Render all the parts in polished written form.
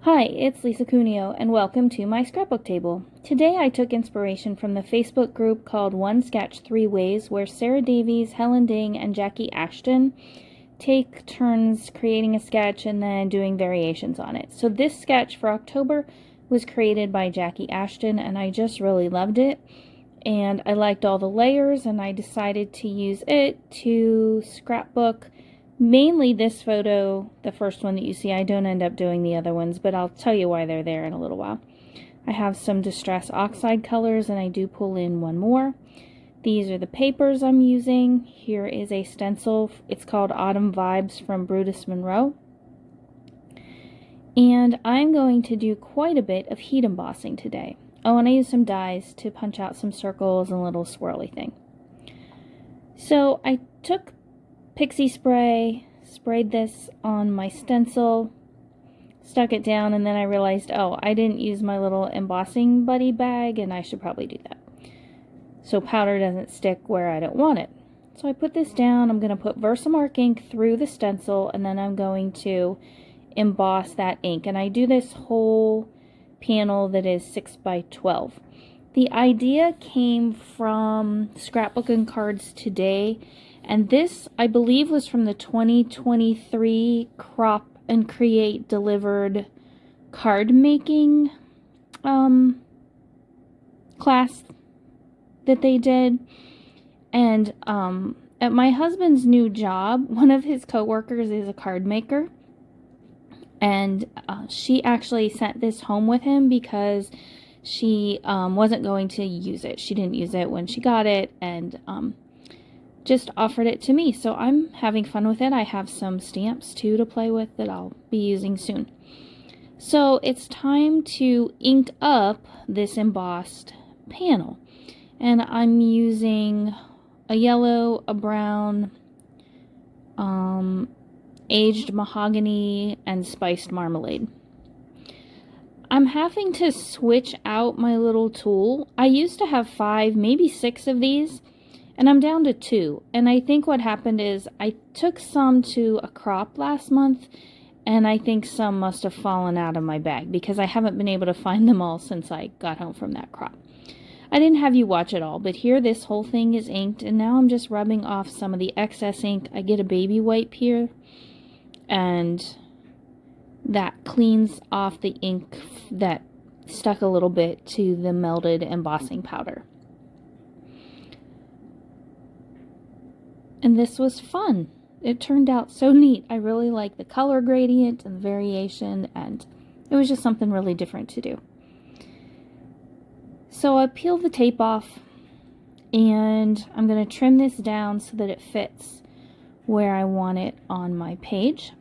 Hi, it's Lisa Cuneo, and welcome to my scrapbook table. Today I took inspiration from the Facebook group called One Sketch Three Ways, where Sarah Davies, Helen Ding, and Jackie Ashton take turns creating a sketch and then doing variations on it. So this sketch for October was created by Jackie Ashton, and I just really loved it. And I liked all the layers, and I decided to use it to scrapbook mainly this photo, the first one that you see. I don't end up doing the other ones, but I'll tell you why they're there in a little while. I have some Distress Oxide colors, and I do pull in one more. These are the papers I'm using. Here is a stencil. It's called Autumn Vibes from Brutus Monroe. And I'm going to do quite a bit of heat embossing today. Oh, and I use some dies to punch out some circles and a little swirly thing. So I took pixie spray, sprayed this on my stencil, stuck it down, and then I realized, oh, I didn't use my little embossing buddy bag, and I should probably do that, so powder doesn't stick where I don't want it. So I put this down. I'm going to put Versamark ink through the stencil, and then I'm going to emboss that ink, and I do this whole panel that is 6 by 12. The idea came from Scrapbooking Cards Today, and this, I believe, was from the 2023 Crop and Create Delivered card making class that they did. And at my husband's new job, one of his coworkers is a card maker. And she actually sent this home with him because she wasn't going to use it. She didn't use it when she got it, and just offered it to me. So I'm having fun with it. I have some stamps too to play with that I'll be using soon. So it's time to ink up this embossed panel. And I'm using a yellow, a brown, aged mahogany, and spiced marmalade. I'm having to switch out my little tool. I used to have 5, maybe 6 of these, and I'm down to 2. And I think what happened is I took some to a crop last month, and I think some must have fallen out of my bag because I haven't been able to find them all since I got home from that crop. I didn't have you watch it all, but here this whole thing is inked, and now I'm just rubbing off some of the excess ink. I get a baby wipe here, and that cleans off the ink that stuck a little bit to the melted embossing powder. And this was fun. It turned out so neat. I really like the color gradient and the variation, and it was just something really different to do. So I peeled the tape off, and I'm going to trim this down so that it fits where I want it on my page.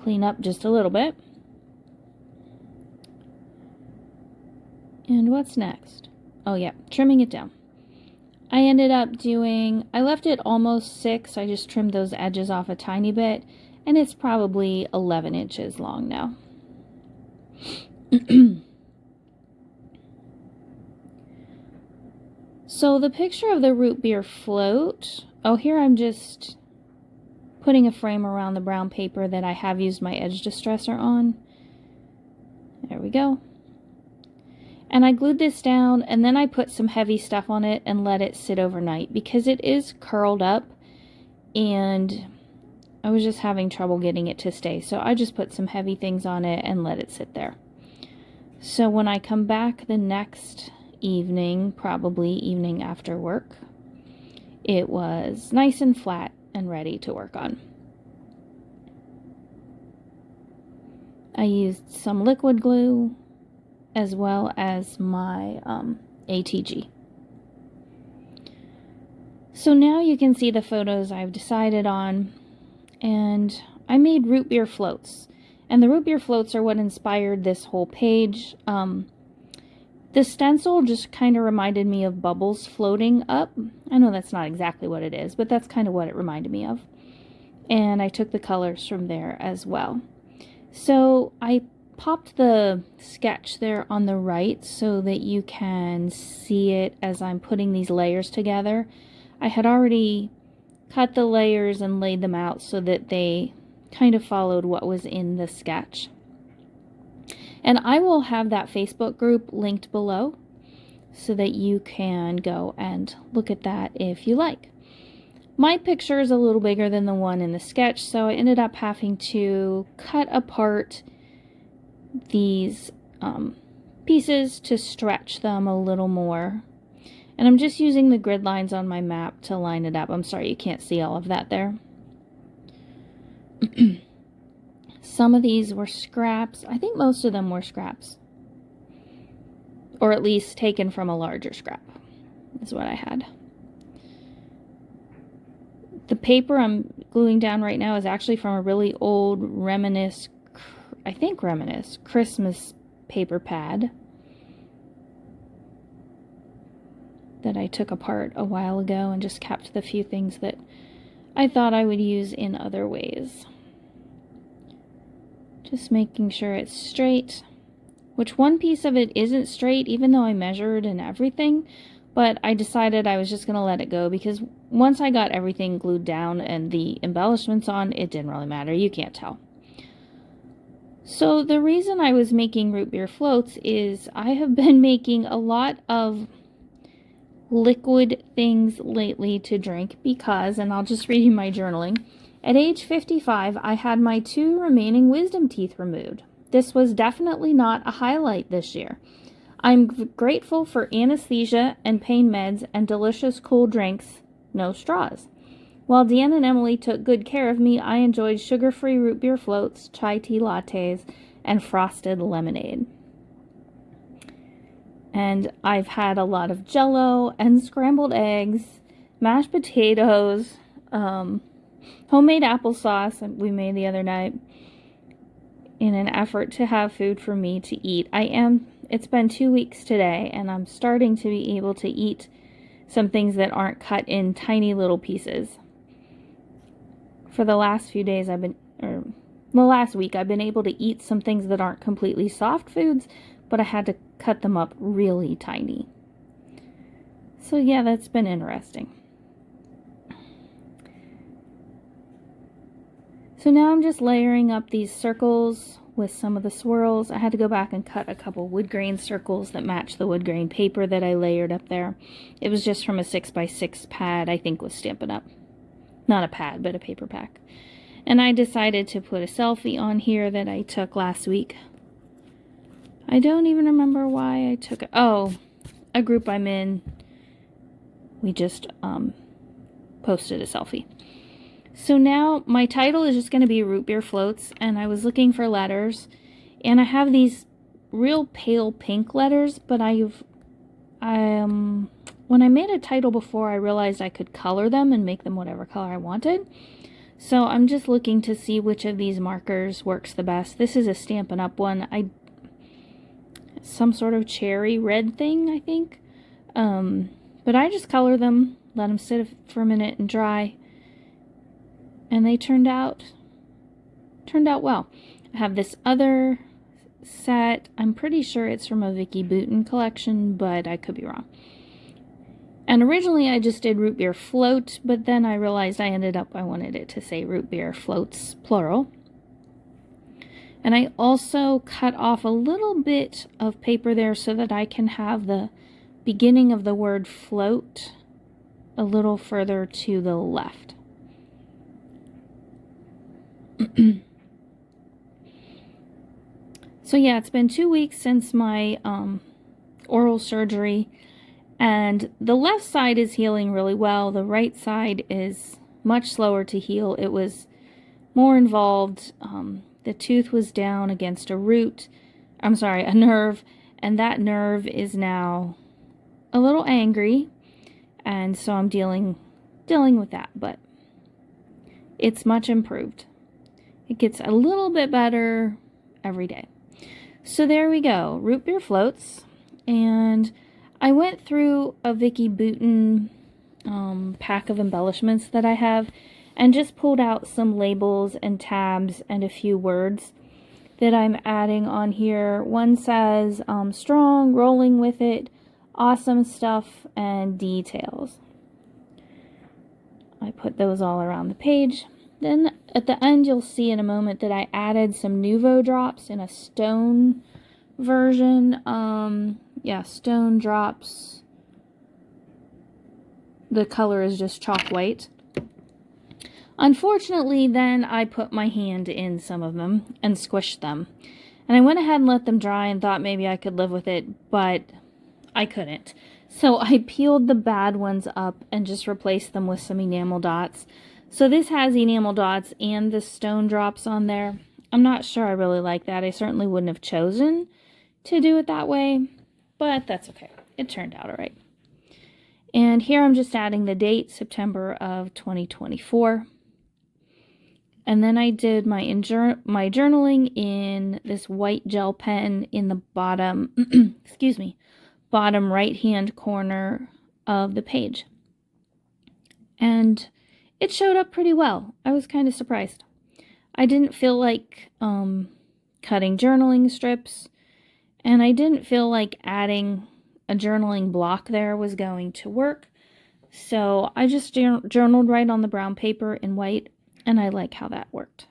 Clean up just a little bit. And what's next? Oh yeah, trimming it down. I ended up I left it almost 6. I just trimmed those edges off a tiny bit, and it's probably 11 inches long now. So the picture of the root beer float, oh, here I'm just putting a frame around the brown paper that I have used my edge distressor on. There we go. And I glued this down, and then I put some heavy stuff on it and let it sit overnight because it is curled up, and I was just having trouble getting it to stay. So I just put some heavy things on it and let it sit there. So when I come back the next evening, probably evening after work, it was nice and flat and ready to work on. I used some liquid glue as well as my ATG. So now you can see the photos I've decided on, and I made root beer floats, and the root beer floats are what inspired this whole page. The stencil just kind of reminded me of bubbles floating up. I know that's not exactly what it is, but that's kind of what it reminded me of. And I took the colors from there as well. So I popped the sketch there on the right so that you can see it as I'm putting these layers together. I had already cut the layers and laid them out so that they kind of followed what was in the sketch. And I will have that Facebook group linked below so that you can go and look at that if you like. My picture is a little bigger than the one in the sketch, so I ended up having to cut apart these pieces to stretch them a little more. And I'm just using the grid lines on my map to line it up. I'm sorry you can't see all of that there. Some of these were scraps. I think most of them were scraps. Or at least taken from a larger scrap, is what I had. The paper I'm gluing down right now is actually from a really old Reminisce Christmas paper pad that I took apart a while ago and just kept the few things that I thought I would use in other ways. Just making sure it's straight, which one piece of it isn't straight, even though I measured and everything, but I decided I was just going to let it go because once I got everything glued down and the embellishments on, it didn't really matter. You can't tell. So the reason I was making root beer floats is I have been making a lot of liquid things lately to drink because, and I'll just read you my journaling, at age 55, I had my 2 remaining wisdom teeth removed. This was definitely not a highlight this year. I'm grateful for anesthesia and pain meds and delicious cool drinks, no straws. While Dan and Emily took good care of me, I enjoyed sugar-free root beer floats, chai tea lattes, and frosted lemonade. And I've had a lot of Jell-O and scrambled eggs, mashed potatoes, homemade applesauce that we made the other night in an effort to have food for me to eat. It's been 2 weeks today, and I'm starting to be able to eat some things that aren't cut in tiny little pieces. For the last few days the last week, I've been able to eat some things that aren't completely soft foods, but I had to cut them up really tiny. So yeah, that's been interesting. So now I'm just layering up these circles with some of the swirls. I had to go back and cut a couple wood grain circles that match the wood grain paper that I layered up there. It was just from a 6x6 pad, I think, with Stampin' Up. Not a pad, but a paper pack. And I decided to put a selfie on here that I took last week. I don't even remember why I took it. Oh, a group I'm in, we just posted a selfie. So now my title is just going to be Root Beer Floats, and I was looking for letters, and I have these real pale pink letters, but when I made a title before, I realized I could color them and make them whatever color I wanted. So I'm just looking to see which of these markers works the best. This is a Stampin' Up one. Some sort of cherry red thing, I think. But I just color them, let them sit for a minute and dry. And they turned out well. I have this other set. I'm pretty sure it's from a Vicky Bouton collection, but I could be wrong. And originally I just did Root Beer Float, but then I realized I wanted it to say Root Beer Floats, plural. And I also cut off a little bit of paper there so that I can have the beginning of the word float a little further to the left. So yeah, it's been 2 weeks since my oral surgery, and the left side is healing really well. The right side is much slower to heal. It was more involved. The tooth was down against a nerve, and that nerve is now a little angry, and so I'm dealing with that, but it's much improved. It gets a little bit better every day. So there we go, Root Beer Floats. And I went through a Vicky Bouton pack of embellishments that I have and just pulled out some labels and tabs and a few words that I'm adding on here. One says strong, rolling with it, awesome stuff, and details. I put those all around the page. Then at the end, you'll see in a moment that I added some Nuvo drops in a stone version. Yeah, Stone Drops. The color is just chalk white. Unfortunately, then I put my hand in some of them and squished them. And I went ahead and let them dry and thought maybe I could live with it, but I couldn't. So I peeled the bad ones up and just replaced them with some enamel dots. So this has enamel dots and the stone drops on there. I'm not sure I really like that. I certainly wouldn't have chosen to do it that way, but that's okay. It turned out all right. And here I'm just adding the date, September of 2024. And then I did my journaling in this white gel pen in the bottom, excuse me, bottom right-hand corner of the page. And it showed up pretty well. I was kind of surprised. I didn't feel like cutting journaling strips, and I didn't feel like adding a journaling block there was going to work. So I just journaled right on the brown paper in white, and I like how that worked.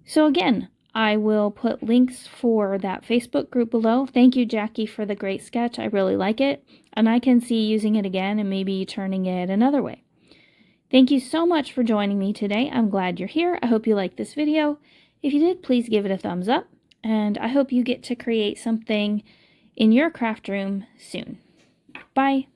So again, I will put links for that Facebook group below. Thank you, Jackie, for the great sketch. I really like it, and I can see using it again and maybe turning it another way. Thank you so much for joining me today. I'm glad you're here. I hope you liked this video. If you did, please give it a thumbs up, and I hope you get to create something in your craft room soon. Bye.